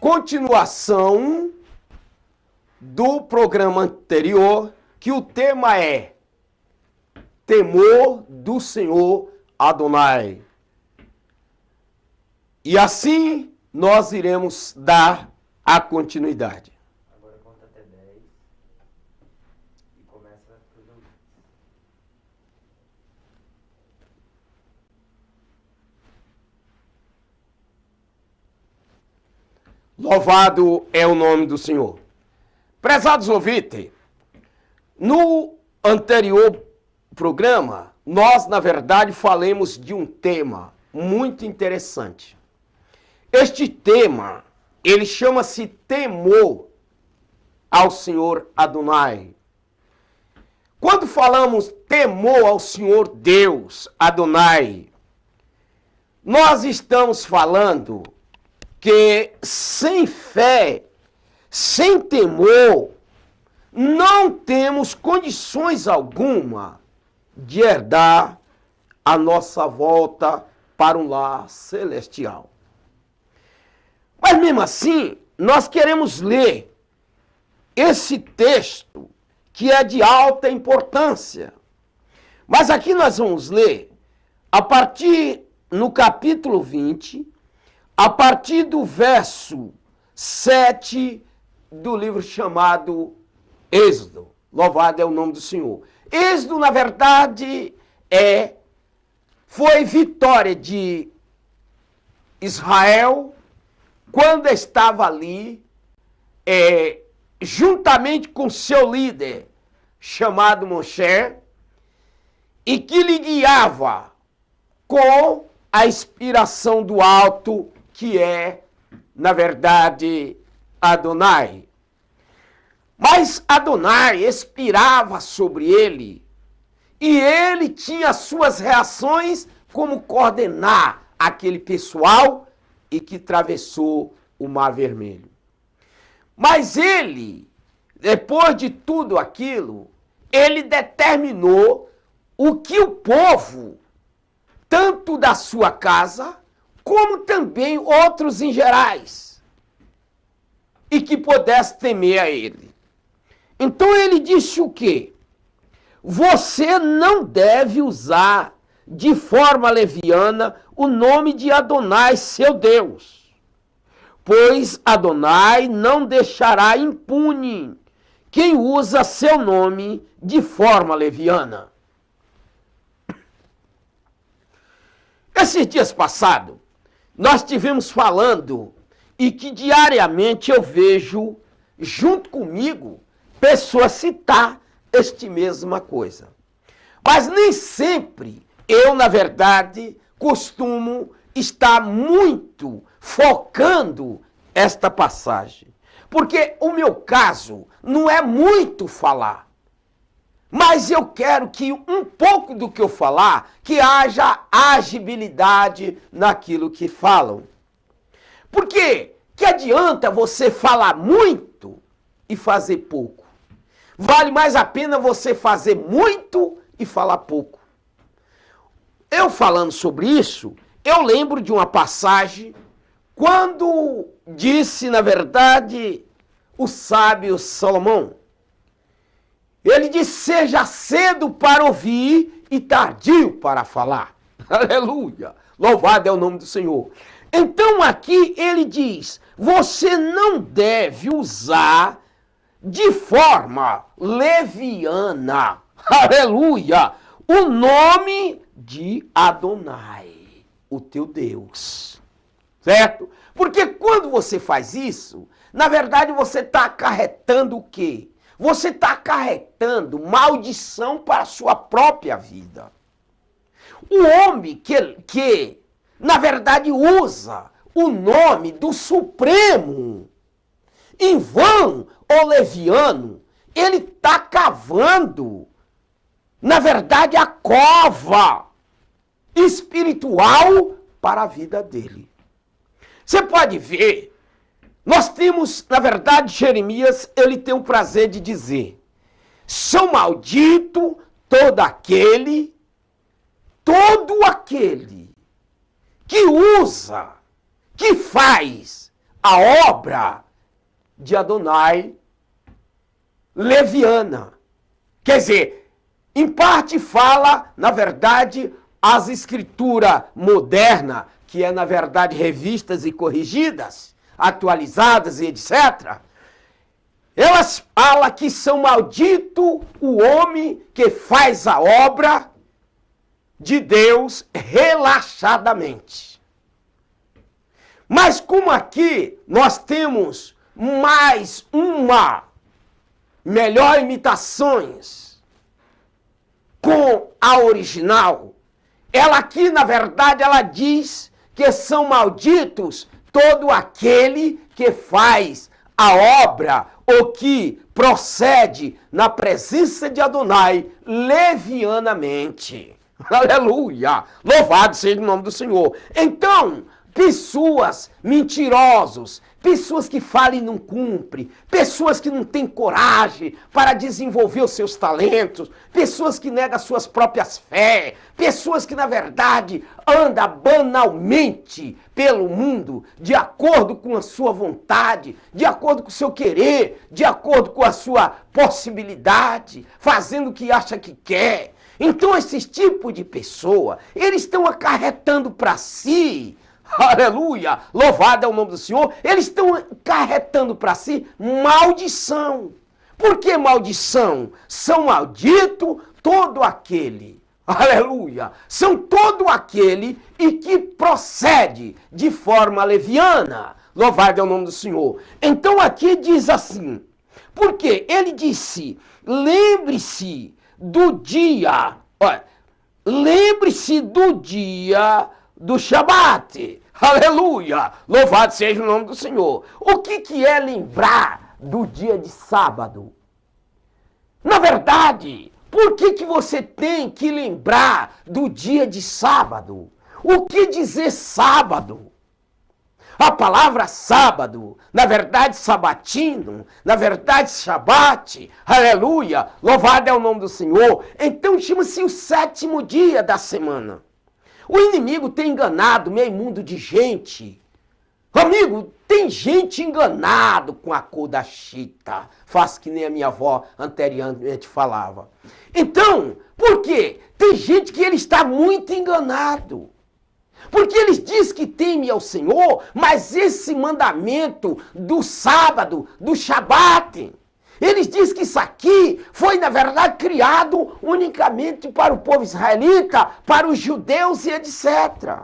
continuação do programa anterior, que o tema é Temor do Senhor Adonai. E assim nós iremos dar a continuidade. Agora conta até 10 e começa tudo. Louvado é o nome do Senhor. Prezados ouvintes, no anterior programa, nós, na verdade, falamos de um tema muito interessante. Este tema, ele chama-se temor ao Senhor Adonai. Quando falamos temor ao Senhor Deus Adonai, nós estamos falando que sem fé, sem temor, não temos condições alguma de herdar a nossa volta para um lar celestial. Mas mesmo assim, nós queremos ler esse texto que é de alta importância. Mas aqui nós vamos ler a partir no capítulo 20, a partir do verso 7 do livro chamado Êxodo. Louvado é o nome do Senhor. Êxodo, na verdade, foi vitória de Israel quando estava ali, juntamente com seu líder, chamado Moshe, e que lhe guiava com a inspiração do alto, que é, na verdade, Adonai. Mas Adonai expirava sobre ele, e ele tinha suas reações como coordenar aquele pessoal e que atravessou o Mar Vermelho. Mas ele, depois de tudo aquilo, ele determinou o que o povo, tanto da sua casa, como também outros em gerais, e que pudesse temer a ele. Então ele disse o quê? Você não deve usar de forma leviana o nome de Adonai, seu Deus, pois Adonai não deixará impune quem usa seu nome de forma leviana. Esses dias passados, nós estivemos falando e que diariamente eu vejo, junto comigo, pessoas citar esta mesma coisa. Mas nem sempre eu, na verdade, costumo estar muito focando esta passagem. Porque o meu caso não é muito falar. Mas eu quero que um pouco do que eu falar, que haja agibilidade naquilo que falam. Porque que adianta você falar muito e fazer pouco? Vale mais a pena você fazer muito e falar pouco. Eu falando sobre isso, eu lembro de uma passagem quando disse, na verdade, o sábio Salomão. Ele disse, seja cedo para ouvir e tardio para falar. Aleluia! Louvado é o nome do Senhor. Então aqui ele diz, você não deve usar de forma leviana, aleluia, o nome de Adonai, o teu Deus, certo? Porque quando você faz isso, na verdade você está acarretando o quê? Você está acarretando maldição para a sua própria vida. O homem que na verdade usa o nome do Supremo em vão ou leviano, ele está cavando, na verdade, a cova espiritual para a vida dele. Você pode ver, nós temos, na verdade, Jeremias, ele tem o prazer de dizer, são maldito todo aquele que usa, que faz a obra de Adonai leviana. Quer dizer, em parte fala, na verdade, as escrituras modernas, que é, na verdade, revistas e corrigidas, atualizadas e etc., elas falam que são maldito o homem que faz a obra de Deus relaxadamente. Mas como aqui nós temos mais uma melhor imitações com a original, ela aqui, na verdade, ela diz que são malditos todo aquele que faz a obra ou que procede na presença de Adonai levianamente. Aleluia! Louvado seja o nome do Senhor. Então, pessoas mentirosos, pessoas que falam e não cumprem, pessoas que não têm coragem para desenvolver os seus talentos, pessoas que negam as suas próprias fé, pessoas que, na verdade, andam banalmente pelo mundo, de acordo com a sua vontade, de acordo com o seu querer, de acordo com a sua possibilidade, fazendo o que acha que quer. Então, esses tipos de pessoa, eles estão acarretando para si, aleluia, louvado é o nome do Senhor, eles estão acarretando para si maldição. Por que maldição? São maldito todo aquele, aleluia, são todo aquele e que procede de forma leviana, louvado é o nome do Senhor. Então aqui diz assim, porque ele disse, lembre-se do dia, olha, lembre-se do dia do Shabat, aleluia, louvado seja o nome do Senhor. O que é lembrar do dia de sábado? Na verdade, por que você tem que lembrar do dia de sábado? O que dizer sábado? A palavra sábado, na verdade sabatino, na verdade shabat, aleluia, louvado é o nome do Senhor. Então chama-se o 7º dia da semana. O inimigo tem enganado meio mundo de gente. Amigo, tem gente enganado com a cor da chita. Faz que nem a minha avó anteriormente falava. Então, por quê? Tem gente que ele está muito enganado. Porque eles dizem que temem ao Senhor, mas esse mandamento do sábado, do Shabat, eles dizem que isso aqui foi, na verdade, criado unicamente para o povo israelita, para os judeus e etc.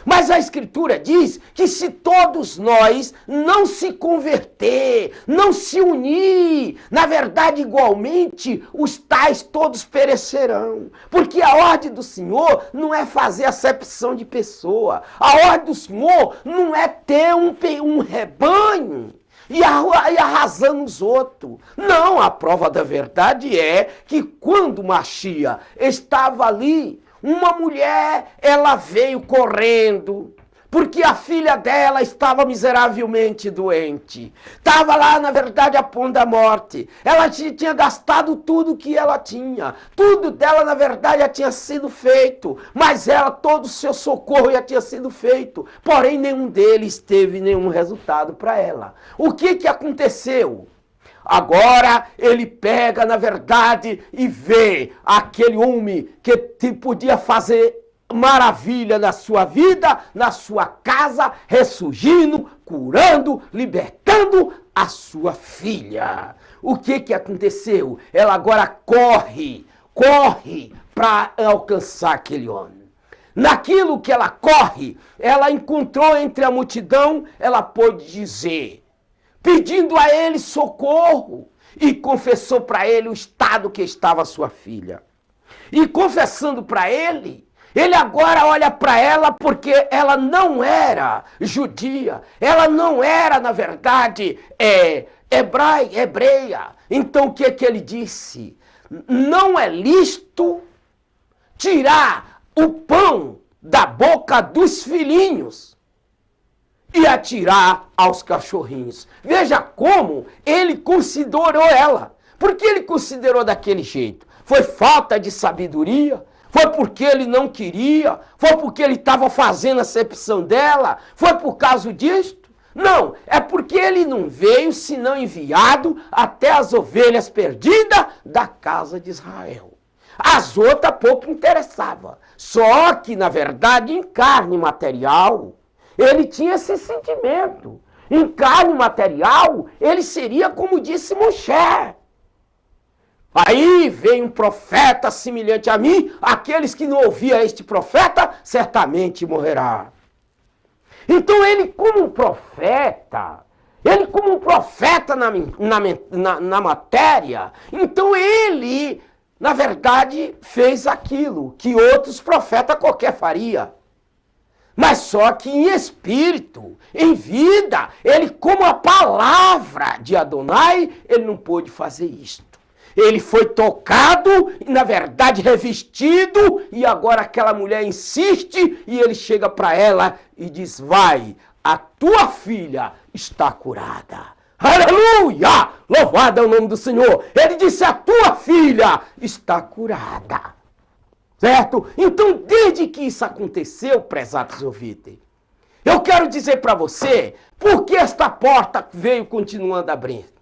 Mas a Escritura diz que se todos nós não se converter, não se unir, na verdade, igualmente, os tais todos perecerão. Porque a ordem do Senhor não é fazer acepção de pessoa. A ordem do Senhor não é ter um rebanho e arrasando os outros. Não, a prova da verdade é que quando Machia estava ali, uma mulher, ela veio correndo, porque a filha dela estava miseravelmente doente. Estava lá, na verdade, a ponto da morte. Ela tinha gastado tudo que ela tinha. Tudo dela, na verdade, já tinha sido feito. Mas ela, todo o seu socorro já tinha sido feito. Porém, nenhum deles teve nenhum resultado para ela. O que aconteceu? Agora ele pega, na verdade, e vê aquele homem que podia fazer maravilha na sua vida, na sua casa, ressurgindo, curando, libertando a sua filha. O que aconteceu? Ela agora corre para alcançar aquele homem. Naquilo que ela corre, ela encontrou entre a multidão, ela pôde dizer, pedindo a ele socorro, e confessou para ele o estado que estava a sua filha. E confessando para ele, ele agora olha para ela porque ela não era judia, ela não era, na verdade, hebreia. Então o que ele disse? Não é lícito tirar o pão da boca dos filhinhos e atirar aos cachorrinhos. Veja como ele considerou ela. Por que ele considerou daquele jeito? Foi falta de sabedoria? Foi porque ele não queria? Foi porque ele estava fazendo acepção dela? Foi por causa disto? Não, é porque ele não veio senão enviado até as ovelhas perdidas da casa de Israel. As outras pouco interessava. Só que, na verdade, em carne material, ele tinha esse sentimento. Em carne material, ele seria como disse Moshe. Aí vem um profeta semelhante a mim, aqueles que não ouviam este profeta, certamente morrerá. Então ele como um profeta na matéria, então ele, na verdade, fez aquilo que outros profetas qualquer faria. Mas só que em espírito, em vida, ele como a palavra de Adonai, ele não pôde fazer isto. Ele foi tocado, e na verdade revestido, e agora aquela mulher insiste, e ele chega para ela e diz, vai, a tua filha está curada. Aleluia! Louvado é o nome do Senhor. Ele disse, a tua filha está curada. Certo? Então, desde que isso aconteceu, prezados ouvintes, eu quero dizer para você, por que esta porta veio continuando abrindo?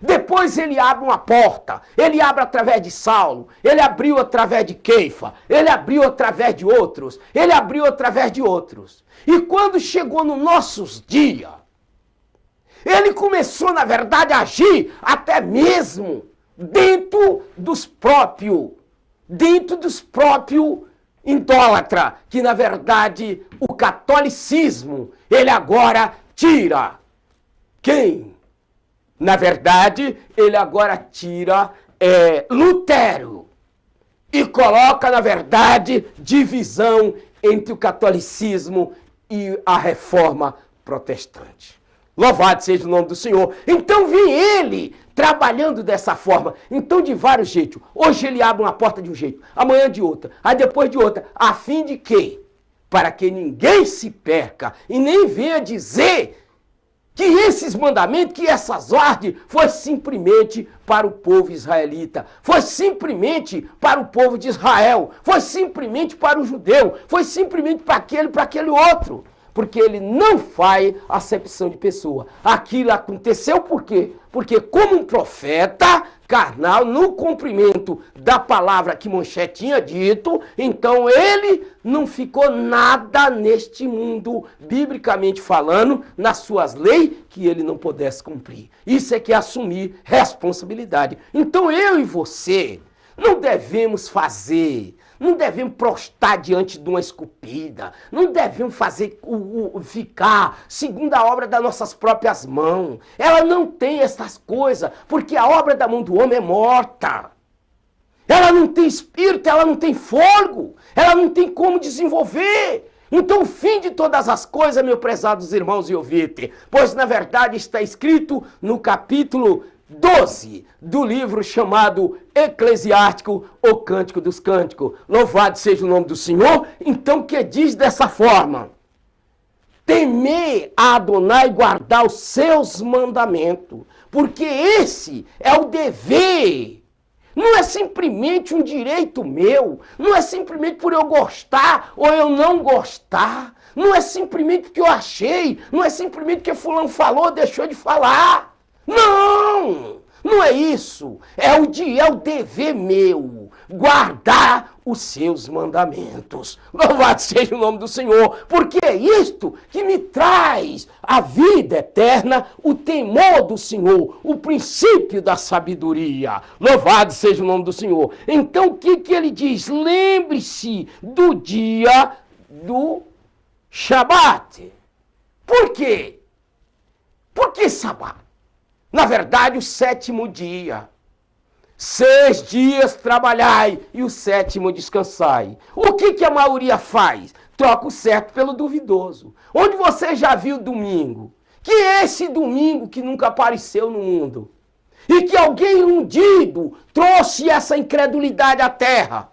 Depois ele abre uma porta, ele abre através de Saulo, ele abriu através de Queifa, ele abriu através de outros, ele abriu através de outros. E quando chegou nos nossos dias, ele começou, na verdade, a agir até mesmo dentro dos próprios idólatras, que na verdade o catolicismo, ele agora tira quem? Na verdade, ele agora tira Lutero e coloca, na verdade, divisão entre o catolicismo e a reforma protestante. Louvado seja o nome do Senhor. Então vem ele trabalhando dessa forma. Então de vários jeitos. Hoje ele abre uma porta de um jeito, amanhã de outra, aí depois de outra. A fim de quê? Para que ninguém se perca e nem venha dizer que esses mandamentos, que essas ordens, foi simplesmente para o povo israelita, foi simplesmente para o povo de Israel, foi simplesmente para o judeu, foi simplesmente para aquele outro. Porque ele não faz acepção de pessoa. Aquilo aconteceu por quê? Porque como um profeta carnal, no cumprimento da palavra que Moshe tinha dito, então ele não ficou nada neste mundo, biblicamente falando, nas suas leis, que ele não pudesse cumprir. Isso é que é assumir responsabilidade. Então eu e você não devemos não devemos prostrar diante de uma esculpida, não devemos ficar segundo a obra das nossas próprias mãos. Ela não tem essas coisas, porque a obra da mão do homem é morta. Ela não tem espírito, ela não tem fôlego, ela não tem como desenvolver. Então o fim de todas as coisas, meus prezados irmãos e ouvintes, pois na verdade está escrito no capítulo 12 do livro chamado Eclesiástico, o Cântico dos Cânticos. Louvado seja o nome do Senhor. Então que diz dessa forma? Temer a Adonai e guardar os seus mandamentos, porque esse é o dever. Não é simplesmente um direito meu, não é simplesmente por eu gostar ou eu não gostar, não é simplesmente porque eu achei, não é simplesmente porque fulano falou ou deixou de falar. Não! Não é isso. É o dever meu guardar os seus mandamentos. Louvado seja o nome do Senhor, porque é isto que me traz a vida eterna, o temor do Senhor, o princípio da sabedoria. Louvado seja o nome do Senhor. Então o que ele diz? Lembre-se do dia do Shabat. Por quê? Por que Shabat? Na verdade, o 7º dia. 6 dias trabalhai e o 7º descansai. O que a maioria faz? Troca o certo pelo duvidoso. Onde você já viu domingo? Que esse domingo que nunca apareceu no mundo. E que alguém iludido trouxe essa incredulidade à terra.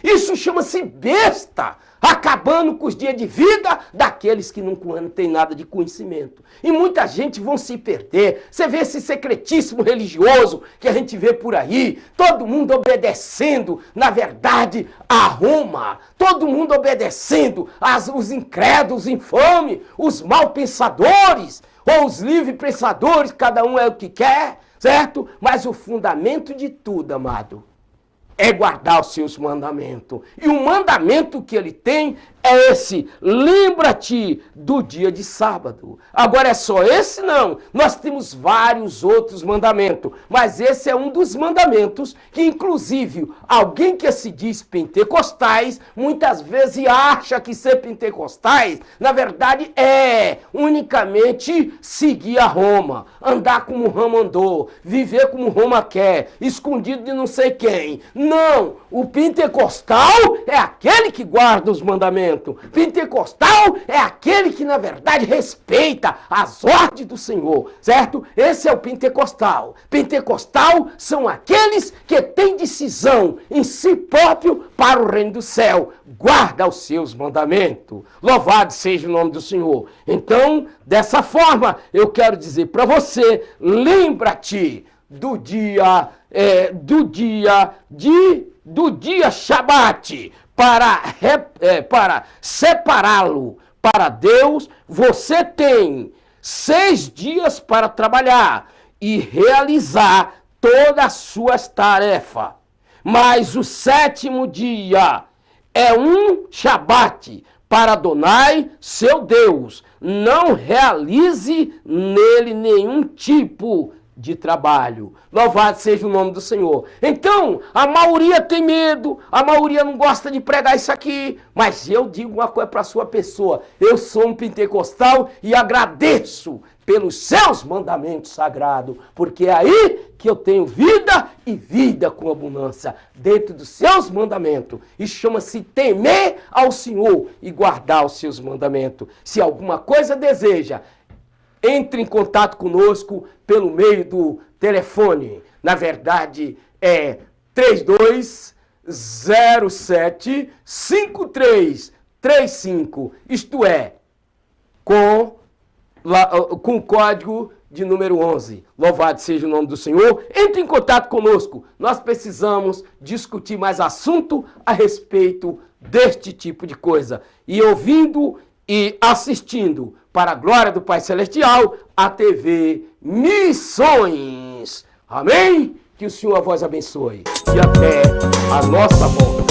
Isso chama-se besta. Acabando com os dias de vida daqueles que não têm nada de conhecimento. E muita gente vão se perder. Você vê esse secretíssimo religioso que a gente vê por aí, todo mundo obedecendo, na verdade, a Roma. Todo mundo obedecendo os incrédulos, infames, os mal pensadores. ou os livres pensadores, cada um é o que quer, certo? Mas o fundamento de tudo, amado, é guardar os seus mandamentos. E o mandamento que ele tem é esse: lembra-te do dia de sábado. Agora é só esse? Não. Nós temos vários outros mandamentos, mas esse é um dos mandamentos que, inclusive, alguém que se diz pentecostais, muitas vezes acha que ser pentecostais, na verdade, é unicamente seguir a Roma, andar como Roma andou, viver como Roma quer, escondido de não sei quem. Não, o pentecostal é aquele que guarda os mandamentos. Pentecostal é aquele que, na verdade, respeita as ordens do Senhor, certo? Esse é o pentecostal. Pentecostal são aqueles que têm decisão em si próprio para o reino do céu. Guarda os seus mandamentos. Louvado seja o nome do Senhor. Então, dessa forma, eu quero dizer para você, lembra-te do dia Shabat, para separá-lo para Deus. Você tem 6 dias para trabalhar e realizar todas as suas tarefas. Mas o 7º dia é um Shabat para Adonai, seu Deus. Não realize nele nenhum tipo de trabalho. Louvado seja o nome do Senhor. Então, a maioria tem medo, a maioria não gosta de pregar isso aqui, mas eu digo uma coisa para a sua pessoa: eu sou um pentecostal e agradeço pelos seus mandamentos sagrados, porque é aí que eu tenho vida e vida com abundância, dentro dos seus mandamentos. E chama-se temer ao Senhor e guardar os seus mandamentos. Se alguma coisa deseja, entre em contato conosco pelo meio do telefone. Na verdade, é 3207-5335. Isto é, com o código de número 11. Louvado seja o nome do Senhor. Entre em contato conosco. Nós precisamos discutir mais assunto a respeito deste tipo de coisa. E ouvindo e assistindo, para a glória do Pai Celestial, a TV Missões. Amém? Que o Senhor a vos abençoe. E até a nossa volta.